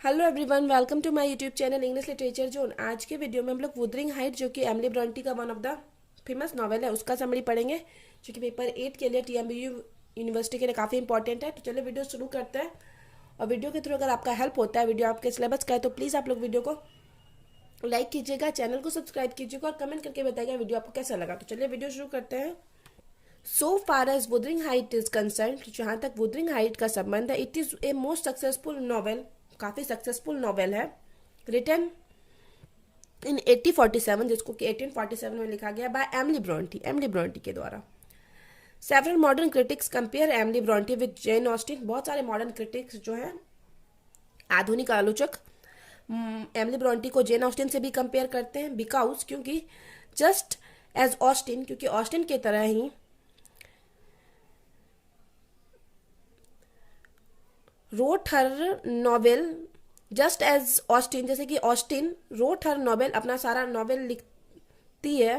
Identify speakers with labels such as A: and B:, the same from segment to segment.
A: Hello everyone, welcome to my YouTube channel English literature zone. आज के video में हम लोग वुदरिंग हाइट, जो कि एमिली ब्रॉन्टी का one of the famous novel है, उसका समरी पढ़ेंगे, जो कि पेपर 8 के लिए TMBU यूनिवर्सिटी के लिए काफ़ी इंपॉर्टेंट है। तो चलिए वीडियो शुरू करते हैं। और वीडियो के थ्रू अगर आपका हेल्प होता है, वीडियो आपके सिलेबस का है, तो प्लीज़ आप लोग वीडियो को लाइक कीजिएगा, चैनल को सब्सक्राइब कीजिएगा और कमेंट करके बताइएगा वीडियो आपको कैसा लगा। तो चलिए वीडियो शुरू करते हैं। So far as Wuthering Height is concerned, जहाँ तक वुदरिंग हाइट का संबंध है, it is a most successful novel, काफ़ी सक्सेसफुल नॉवेल है, रिटन इन 1847, जिसको कि 1847 में लिखा गया बाय एमिली ब्रॉन्टी के द्वारा। Several modern critics compare Emily Brontë with Jane Austen. बहुत सारे मॉडर्न क्रिटिक्स जो हैं, आधुनिक आलोचक, एमिली ब्रॉन्टी को जेन ऑस्टिन से भी कंपेयर करते हैं, बिकॉज क्योंकि जस्ट एज ऑस्टिन, क्योंकि ऑस्टिन की तरह ही wrote her novel, just as Austen, जैसे कि ऑस्टिन रोट हर नॉवेल, अपना सारा नॉवेल लिखती है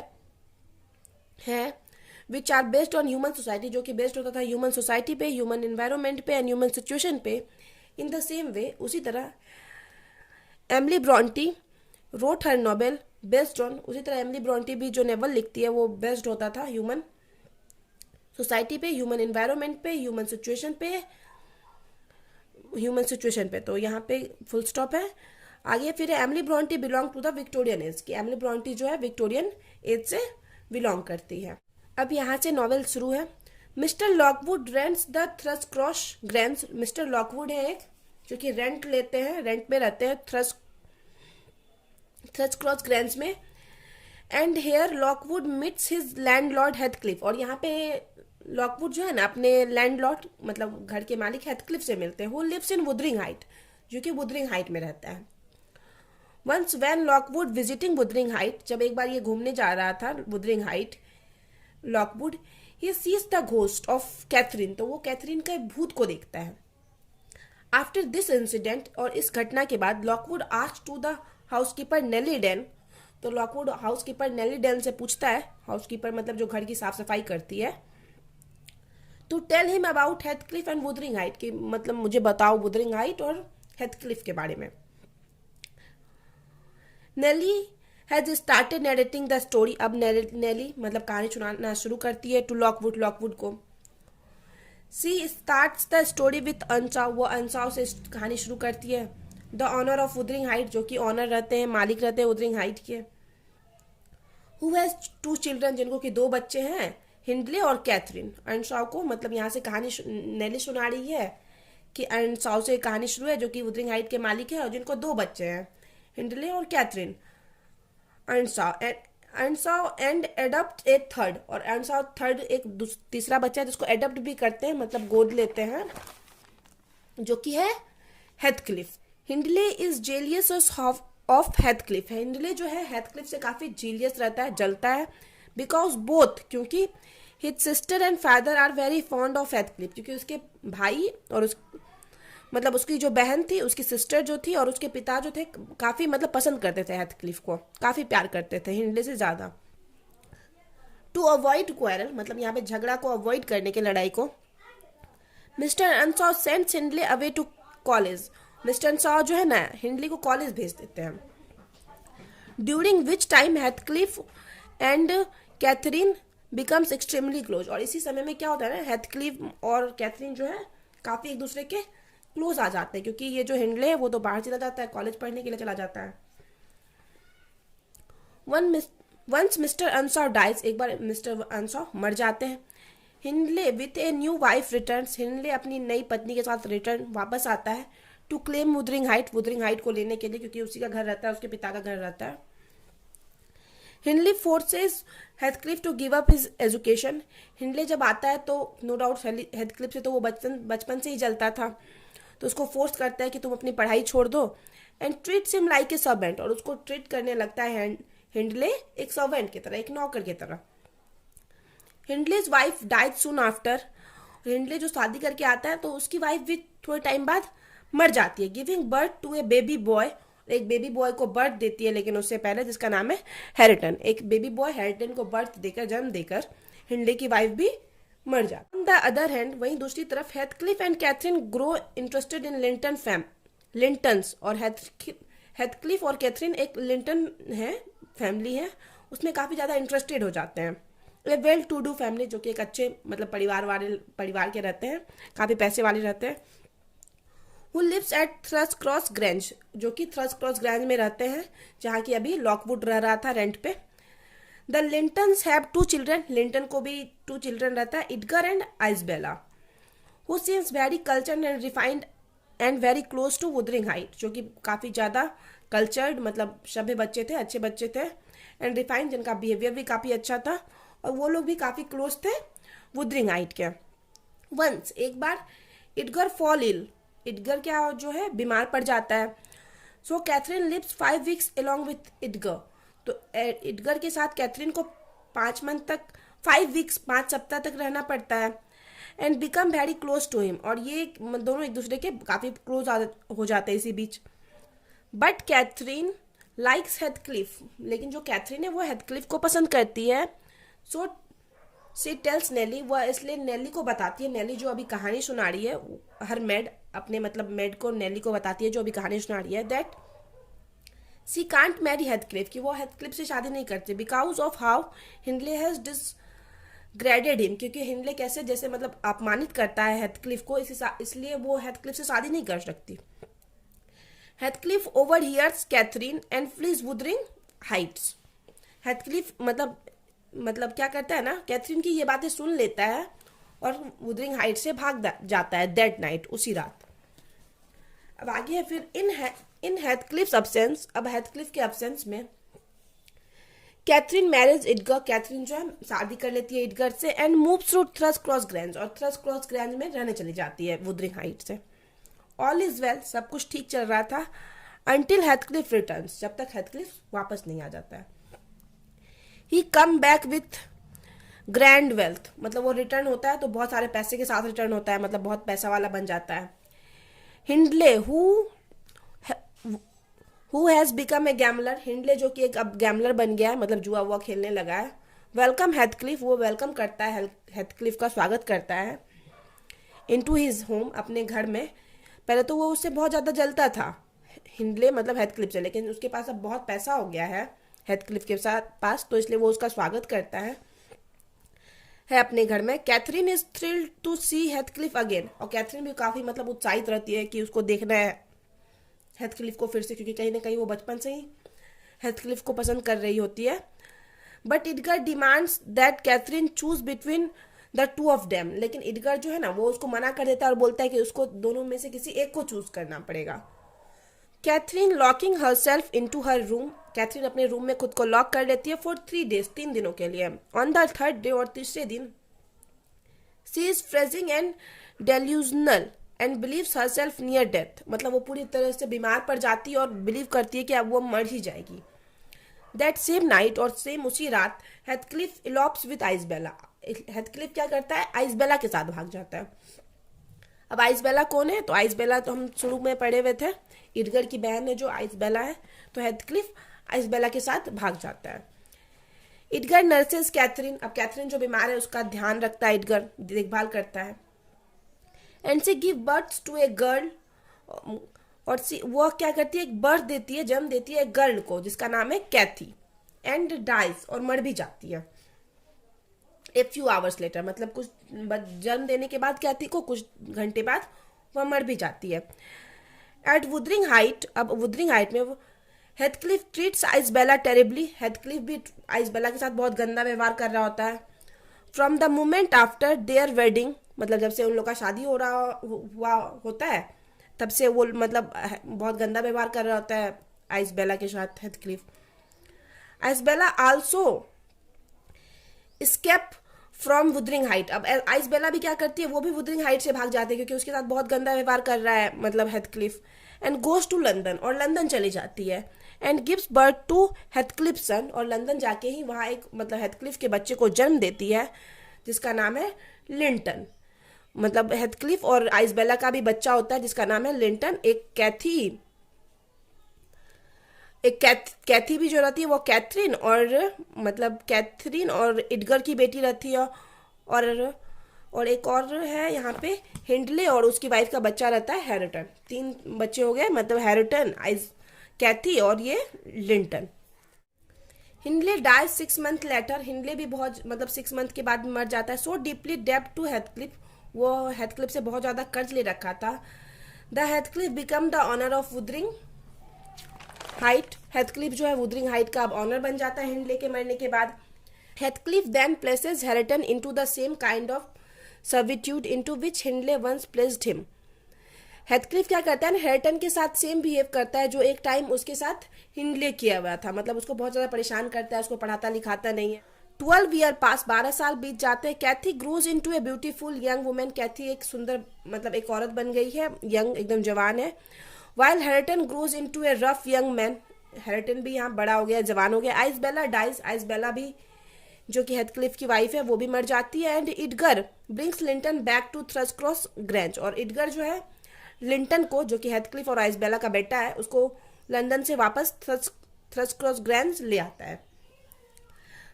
A: which are based on human society, जो कि बेस्ड होता था ह्यूमन सोसाइटी पे, ह्यूमन इन्वायरमेंट पे एंड ह्यूमन सिचुएशन पे। इन द सेम वे, उसी तरह Emily Bronte wrote her novel based on, उसी तरह एमिली ब्रॉन्टी भी जो नॉवेल लिखती है वो बेस्ड होता था ह्यूमन सोसाइटी पे, ह्यूमन इन्वायरमेंट पे, ह्यूमन सिचुएशन पे। तो यहाँ पे फुल स्टॉप है। आगे फिर Emily Bronte belong to the Victorian age, की एमिली ब्रॉन्टी जो है विक्टोरियन एज से बिलोंग करती है। अब यहाँ से नॉवेल शुरू है। Mister Lockwood rents the Thrushcross Grange. Mister Lockwood है एक जो कि रेंट लेते हैं, रेंट में रहते हैं थ्रस क्रॉस ग्रेन्स में। And here Lockwood meets his landlord Heathcliff, और यहाँ पे लॉकवुड जो है ना अपने लैंडलॉर्ड, मतलब घर के मालिक हेथक्लिफ से मिलते हैं, who lives in Wuthering Height, जो कि वुदरिंग हाइट में रहता है। Once when Lockwood visiting Wuthering Height, जब एक बार ये घूमने जा रहा था Wuthering Height, Lockwood he sees the ghost of Catherine, तो वो कैथरीन के भूत को देखता है। आफ्टर दिस इंसिडेंट, और इस घटना के बाद, Lockwood asked to the housekeeper Nelly Dean, तो लॉकवुड हाउसकीपर नेली डेन से पूछता है, हाउसकीपर मतलब जो घर की साफ सफाई करती है, to tell him about Heathcliff and Wuthering Height, की मतलब मुझे बताओ वुदरिंग हाइट और हेथक्लिफ के बारे में। Nelly has started narrating the story, अब नेली मतलब कहानी सुनाना शुरू करती है टू लॉकवुड को। She starts the story with Earnshaw, वो अनसाव से कहानी शुरू करती है। The owner of Wuthering Height, जो कि ऑनर रहते हैं, मालिक रहते हैं वुदरिंग हाइट के। हु हैज 2 चिल्ड्रन, जिनको कि 2 बच्चे हैं, हिंडले और कैथरीन। अर्नसाउ को मतलब यहाँ से कहानी नेली सुना रही है कि अर्नसाउ से कहानी शुरू है, जो कि वुदरिंग हाइट के मालिक है और जिनको 2 बच्चे हैं, हिंडले और Catherine. Earnshaw and adopt a third, और अर्नसाउ थर्ड एक तीसरा बच्चा है जिसको एडप्ट भी करते हैं, मतलब गोद लेते हैं, जो कि है हेथक्लिफ। Hindley is jealous of हेथक्लिफ, Hindley जो है हेथक्लिफ से काफी जेलियस रहता है, जलता है, बिकॉज बोथ, क्योंकि his sister and father are very fond of Heathcliff, क्योंकि उसके भाई और मतलब उसकी जो बहन थी, उसकी सिस्टर जो थी, और उसके पिता जो थे, काफी मतलब पसंद करते थे हेथक्लिफ को, काफी प्यार करते थे हिंडले से ज्यादा। टू अवॉइड क्वेरल, मतलब यहाँ पे झगड़ा को अवॉइड करने के, लड़ाई को, mister Earnshaw sends Hindley away to college, mister Earnshaw जो है ना हिंडले को कॉलेज भेज देते हैं। During which time Heathcliff and Catherine becomes extremely close, और इसी समय में क्या होता है ना, हेथक्लिफ और कैथरीन जो है काफी एक दूसरे के क्लोज आ जाते हैं, क्योंकि ये जो हिंडले है वो तो बाहर चला जाता है, कॉलेज पढ़ने के लिए चला जाता है। वंस मिस्टर अनसॉ डाइज, एक बार मिस्टर अनसॉ मर जाते हैं। Hindley with a new wife returns, Hindley अपनी नई पत्नी के साथ रिटर्न वापस आता है टू क्लेम वुदरिंग हाइट को लेने के लिए, क्योंकि उसी का घर रहता है, उसके पिता का घर रहता है। Hindley forces Heathcliff to give up his education, Hindley जब आता है तो नो डाउट हेथक्लिफ से तो वो बचपन से ही जलता था, तो उसको फोर्स करता है कि तुम अपनी पढ़ाई छोड़ दो, and treats him like a servant, और उसको ट्रीट करने लगता है हिंडले एक सर्वेंट की तरह, एक नौकर की तरह। हिंडलेज wife died soon after, Hindley जो शादी करके आता है तो उसकी वाइफ भी थोड़े टाइम बाद मर जाती है, giving birth to a baby boy, एक बेबी बॉय को बर्थ देती है, लेकिन उससे पहले, जिसका नाम है हैरिटन। एक बेबी बॉय हैरिटन को बर्थ देकर, जन्म देकर, हिंडले की वाइफ भी मर जाती। ऑन द अदर हैंड, वहीं दूसरी तरफ Heathcliff and Catherine grow interested in Lintons और हेथक्लिफ और कैथरीन एक लिंटन है, फैमिली है, उसमें काफ़ी ज़्यादा इंटरेस्टेड हो जाते हैं। ए वेल टू डू फैमिली, जो कि एक अच्छे मतलब परिवार के रहते हैं, काफ़ी पैसे वाले रहते हैं। Who lives at Thrushcross Grange, जो कि थ्रस क्रॉस ग्रेंज में रहते हैं, जहाँ की अभी लॉकवुड रह रहा था रेंट पे। The Lintons have 2 children, Linton को भी 2 चिल्ड्रन रहता है, Edgar and Isabella, who seems very cultured and refined and very close to Wuthering Height, जो कि काफ़ी ज़्यादा कल्चर्ड मतलब सभ्य बच्चे थे, अच्छे बच्चे थे, एंड रिफाइंड, जिनका बिहेवियर भी काफ़ी अच्छा था, और वो लोग भी काफ़ी क्लोज थे वुदरिंग हाइट के। वंस, एक बार, एडगर फॉल इल, एडगर क्या जो है बीमार पड़ जाता है। So Catherine lives 5 weeks along with Edgar, तो एडगर के साथ कैथरीन को 5 मंथ तक 5 वीक्स 5 सप्ताह तक रहना पड़ता है। And become very close to him, और ये दोनों एक दूसरे के काफ़ी क्लोज हो जाते हैं इसी बीच। बट कैथरीन लाइक्स हेथक्लिफ, लेकिन जो कैथरीन है वो हेथक्लिफ को पसंद करती है। सो सी टेल्स नेली, वह इसलिए नेली को बताती है, नेली जो अभी कहानी सुना रही है, हर मेड अपने मतलब मेड को नेली को बताती है जो अभी कहानी सुना रही है, that she can't marry Heathcliff, कि वो हेथक्लिफ से शादी नहीं करती, because of how Hindley has degraded him, क्योंकि हिंडले कैसे जैसे मतलब अपमानित करता है हेथक्लिफ को, इसलिए वो हेथक्लिफ से शादी नहीं कर सकती। Heathcliff overhears Catherine and flees Wuthering Heights, Heathcliff मतलब क्या करता है ना, कैथरीन की ये बातें सुन लेता है और वुदरिंग हाइट से भाग जाता है दैट नाइट, उसी रात। अब आगे है फिर इन हेथक्लिफ्स अब्सेंस, अब हेथक्लिफ के अब्सेंस में कैथरीन मैरिज एडगर, कैथरीन जो है शादी कर लेती है एडगर से, and moves through Thrushcross Grange, और थ्रस क्रॉस ग्रेंज में रहने चली जाती है वुदरिंग हाइट से। ऑल इज वेल, सब कुछ ठीक चल रहा था, अंटिल हेथक्लिफ रिटर्न्स, जब तक हेथक्लिफ वापस नहीं आ जाता है। He come back with grand wealth, मतलब वो रिटर्न होता है तो बहुत सारे पैसे के साथ रिटर्न होता है, मतलब बहुत पैसा वाला बन जाता है। Hindley who has become a gambler, Hindley जो कि एक अब गैमलर बन गया है, मतलब जुआ हुआ खेलने लगा है। वेलकम हेथक्लिफ, वो वेलकम करता है, हेथक्लिफ का स्वागत करता है इनटू हिज होम, अपने घर में। पहले तो वो उससे बहुत ज़्यादा जलता था हिंडले मतलब हेथक्लिफ से, लेकिन उसके पास अब बहुत पैसा हो गया है हेथक्लिफ के साथ पास, तो इसलिए वो उसका स्वागत करता है अपने घर में। Catherine is thrilled to see Heathcliff again, और कैथरीन भी काफ़ी मतलब उत्साहित रहती है कि उसको देखना है हेथक्लिफ को फिर से, क्योंकि कहीं ना कहीं वो बचपन से ही हेथक्लिफ को पसंद कर रही होती है। But Edgar demands that Catherine choose between the 2 of them, लेकिन एडगर जो है ना वो उसको मना कर देता है और बोलता है कि उसको दोनों में से किसी एक को चूज करना पड़ेगा। Catherine locking herself into her room, Catherine अपने रूम में खुद को लॉक कर लेती है फॉर 3 days, 3 दिनों के लिए। ऑन द 3rd day, और तीसरे दिन, she is phrasing and delusional and believes her self near death, मतलब वो पूरी तरह से बीमार पड़ जाती है और बिलीव करती है कि अब वो मर ही जाएगी। दैट सेम नाइट, और सेम उसी रात, हेथक्लिफ इलॉप्स विद आइसबेला, हेथक्लिफ क्या करता है, आइसबेला के साथ भाग जाता है। अब आइसबेला कौन है, तो आइसबेला तो हम शुरू में पढ़े हुए थे, एडगर की बहन है जो आइसबेला है, तो हेथक्लिफ आइसबेला के साथ भाग जाता है। एडगर नर्सेस कैथरीन, अब कैथरीन जो बीमार है उसका ध्यान रखता है एडगर, देखभाल करता है। And she give birth to a girl, और वो क्या करती है, एक बर्थ देती है, जन्म देती है एक गर्ल को जिसका नाम है कैथी, एंड डाइज, और मर भी जाती है ए फ्यू आवर्स लेटर, मतलब कुछ जन्म देने के बाद कैथी को कुछ घंटे बाद वह मर भी जाती है। एट वुदरिंग हाइट, अब वुदरिंग हाइट में हेथक्लिफ ट्रीट्स आइसबेला टेरिबली, हेथक्लिफ भी आइसबेला के साथ बहुत गंदा व्यवहार कर रहा होता है। From the moment after their wedding, मतलब जब से उन लोग का शादी हुआ होता है तब से वो मतलब बहुत गंदा व्यवहार कर रहा होता है आइसबेला के साथ Heathcliff. Isabella also escape from Wuthering Height, अब आइसबेला भी क्या करती है, वो भी वुदरिंग हाइट से भाग जाती है क्योंकि उसके साथ बहुत गंदा व्यवहार कर रहा है मतलब हेथक्लिफ। एंड गोज टू लंदन, और लंदन चली जाती है। एंड गिव्स बर्थ टू हेथक्लिफ सन, और लंदन जाके ही वहाँ एक मतलब हेथक्लिफ के बच्चे को जन्म देती है जिसका नाम है लिंटन, मतलब हेथक्लिफ और आइसबेला का भी बच्चा होता है जिसका नाम है लिंटन। एक कैथी भी जो रहती है वो कैथरीन और एडगर की बेटी रहती है, और और एक और है यहाँ पे हिंडले, और उसकी वाइफ का बच्चा रहता है हैरिटन। 3 बच्चे हो गए, मतलब हैरिटन, कैथी और ये Linton. Hindley dies 6 month later. Hindley भी बहुत मतलब 6 मंथ के बाद मर जाता है। सो डीपली डेप्ट टू हेथक्लिफ, वो हेथक्लिफ से बहुत ज़्यादा कर्ज ले रखा था। The Heathcliff become the owner of Wuthering Height. Heathcliff जो है वुदरिंग हाइट का अब ऑनर बन जाता है हिंडले के मरने के बाद। Heathcliff then places Hareton into the same kind of servitude into which Hindley once placed him. Heathcliff क्या करता है ना, हैरिटन के साथ सेम बिहेव करता है जो एक टाइम उसके साथ हिंडले किया हुआ था। मतलब उसको बहुत ज़्यादा परेशान करता है, उसको पढ़ाता लिखाता नहीं है। 12 ईयर पास, 12 साल बीत जाते हैं। Cathy grows into a beautiful young woman. Cathy एक सुंदर मतलब एक औरत बन गई है, यंग एकदम जवान है। While Hareton grows into a rough young man. Hareton भी यहाँ बड़ा हो गया, जवान हो गया। आइसबेला डाइज। आइसबेला भी जो कि हेथक्लिफ की वाइफ है वो भी मर जाती है। And Edgar brings Linton back to Thrushcross Grange. और इडगर जो है लिंटन को, जो कि हेथक्लिफ और आइसबेला का बेटा है, उसको लंदन से वापस थ्रस्क्रॉस ग्रेंज ले आता है।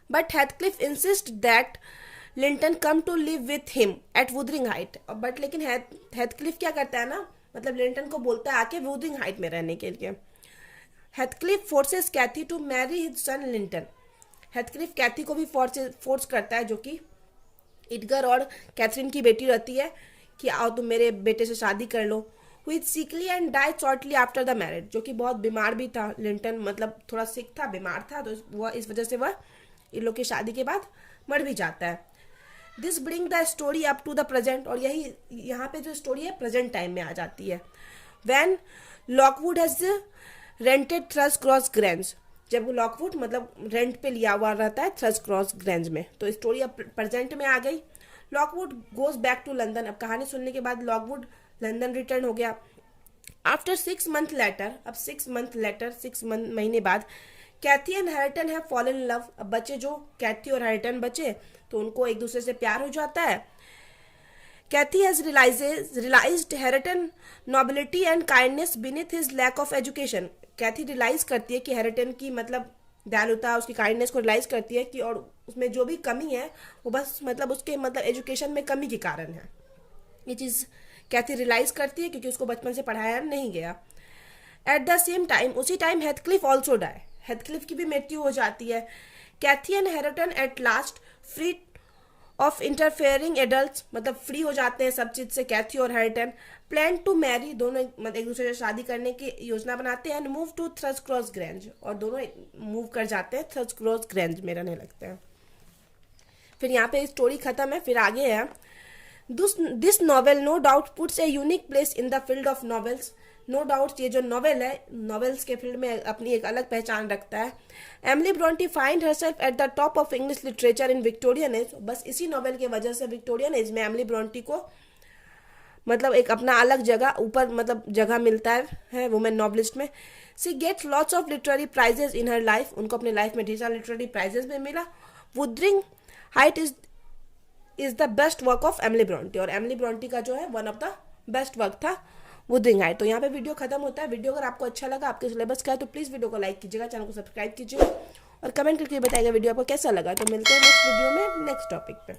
A: But Heathcliff insist that Linton come to live with him at Wuthering Height. But लेकिन हेथक्लिफ क्या करता है ना, मतलब लिंटन को बोलता है आके वुदरिंग हाइट में रहने के लिए। Heathcliff forces Cathy to marry his son Linton. Heathcliff Cathy को भी फोर्स करता है, जो कि इडगर और कैथरीन की बेटी रहती है, कि आओ तुम मेरे बेटे से शादी कर लो। हुई sickly and died shortly after the marriage. जो कि बहुत बीमार भी था लिंटन, मतलब थोड़ा सिक था, बीमार था, तो वह इस वजह से वह इन लोग की शादी के बाद मर भी जाता है। This bring the story up to the present. और यही यहाँ पे जो स्टोरी है प्रेजेंट टाइम में आ जाती है। When Lockwood has rented Thrushcross Grange. जब लॉकवुड मतलब रेंट पे लिया हुआ रहता है थ्रस्क्रॉस ग्रेंज में, तो स्टोरी अब प्रेजेंट में आ गई। Lockwood goes back to London. अब कहानी सुनने के बाद लॉकवुड लंदन रिटर्न हो गया। आफ्टर 6 मंथ लेटर, अब 6 मंथ लेटर 6 महीने बाद, Cathy and Hareton have fallen in love. अब बच्चे जो कैथी और हैरिटन बचे तो उनको एक दूसरे से प्यार हो जाता है। Cathy has realised Hareton nobility and kindness beneath his lack of education. Cathy realise करती है कि हैरिटन की मतलब दयालुता, उसकी काइंडनेस को रियलाइज करती है कि और उसमें जो भी कमी है वो बस मतलब उसके मतलब एजुकेशन में कमी के कारण है। ये चीज़ कैथी रियलाइज करती है क्योंकि उसको बचपन से पढ़ाया नहीं गया। एट द सेम टाइम, उसी time Heathcliff also die. Heathcliff की भी मृत्यु हो जाती है। Cathy and Hareton at last free of interfering adult, मतलब फ्री हो जाते हैं सब चीज से। कैथी और हैरिटन प्लान टू मैरी, दोनों मतलब एक दूसरे से शादी करने की योजना बनाते हैं। And move to Thrushcross Grange, और दोनों मूव कर जाते हैं थ्रस्क्रॉस ग्रेंज में रहने लगते हैं। फिर यहाँ पे स्टोरी खत्म है। फिर आगे है this novel no doubt puts a unique place in the field of novels. No doubt ये जो नॉवेल है नॉवेल्स के फील्ड में अपनी एक अलग पहचान रखता है। Emily Brontë find herself at the top of English literature in Victorian age. बस इसी नॉवेल की वजह से विक्टोरियन एज में एमिली ब्रोंटी को मतलब एक अपना अलग जगह ऊपर मतलब जगह मिलता है वुमेन नॉवलिस्ट में। She get lots of literary prizes in her life. उनको अपने लाइफ में ढेर सारे लिटरेरी प्राइजेस में मिला। Wuthering Height is the best work of Emily Brontë. और एमिली ब्रोंटी का जो है one of the best work था वुदरिंग हाइट। तो यहाँ पे वीडियो खत्म होता है। वीडियो अगर आपको अच्छा लगा, आपके सिलेबस का है, तो प्लीज़ वीडियो को लाइक कीजिएगा, चैनल को सब्सक्राइब कीजिएगा और कमेंट करके बताइएगा वीडियो आपको कैसा लगा। तो मिलते हैं नेक्स्ट वीडियो में नेक्स्ट टॉपिक पे।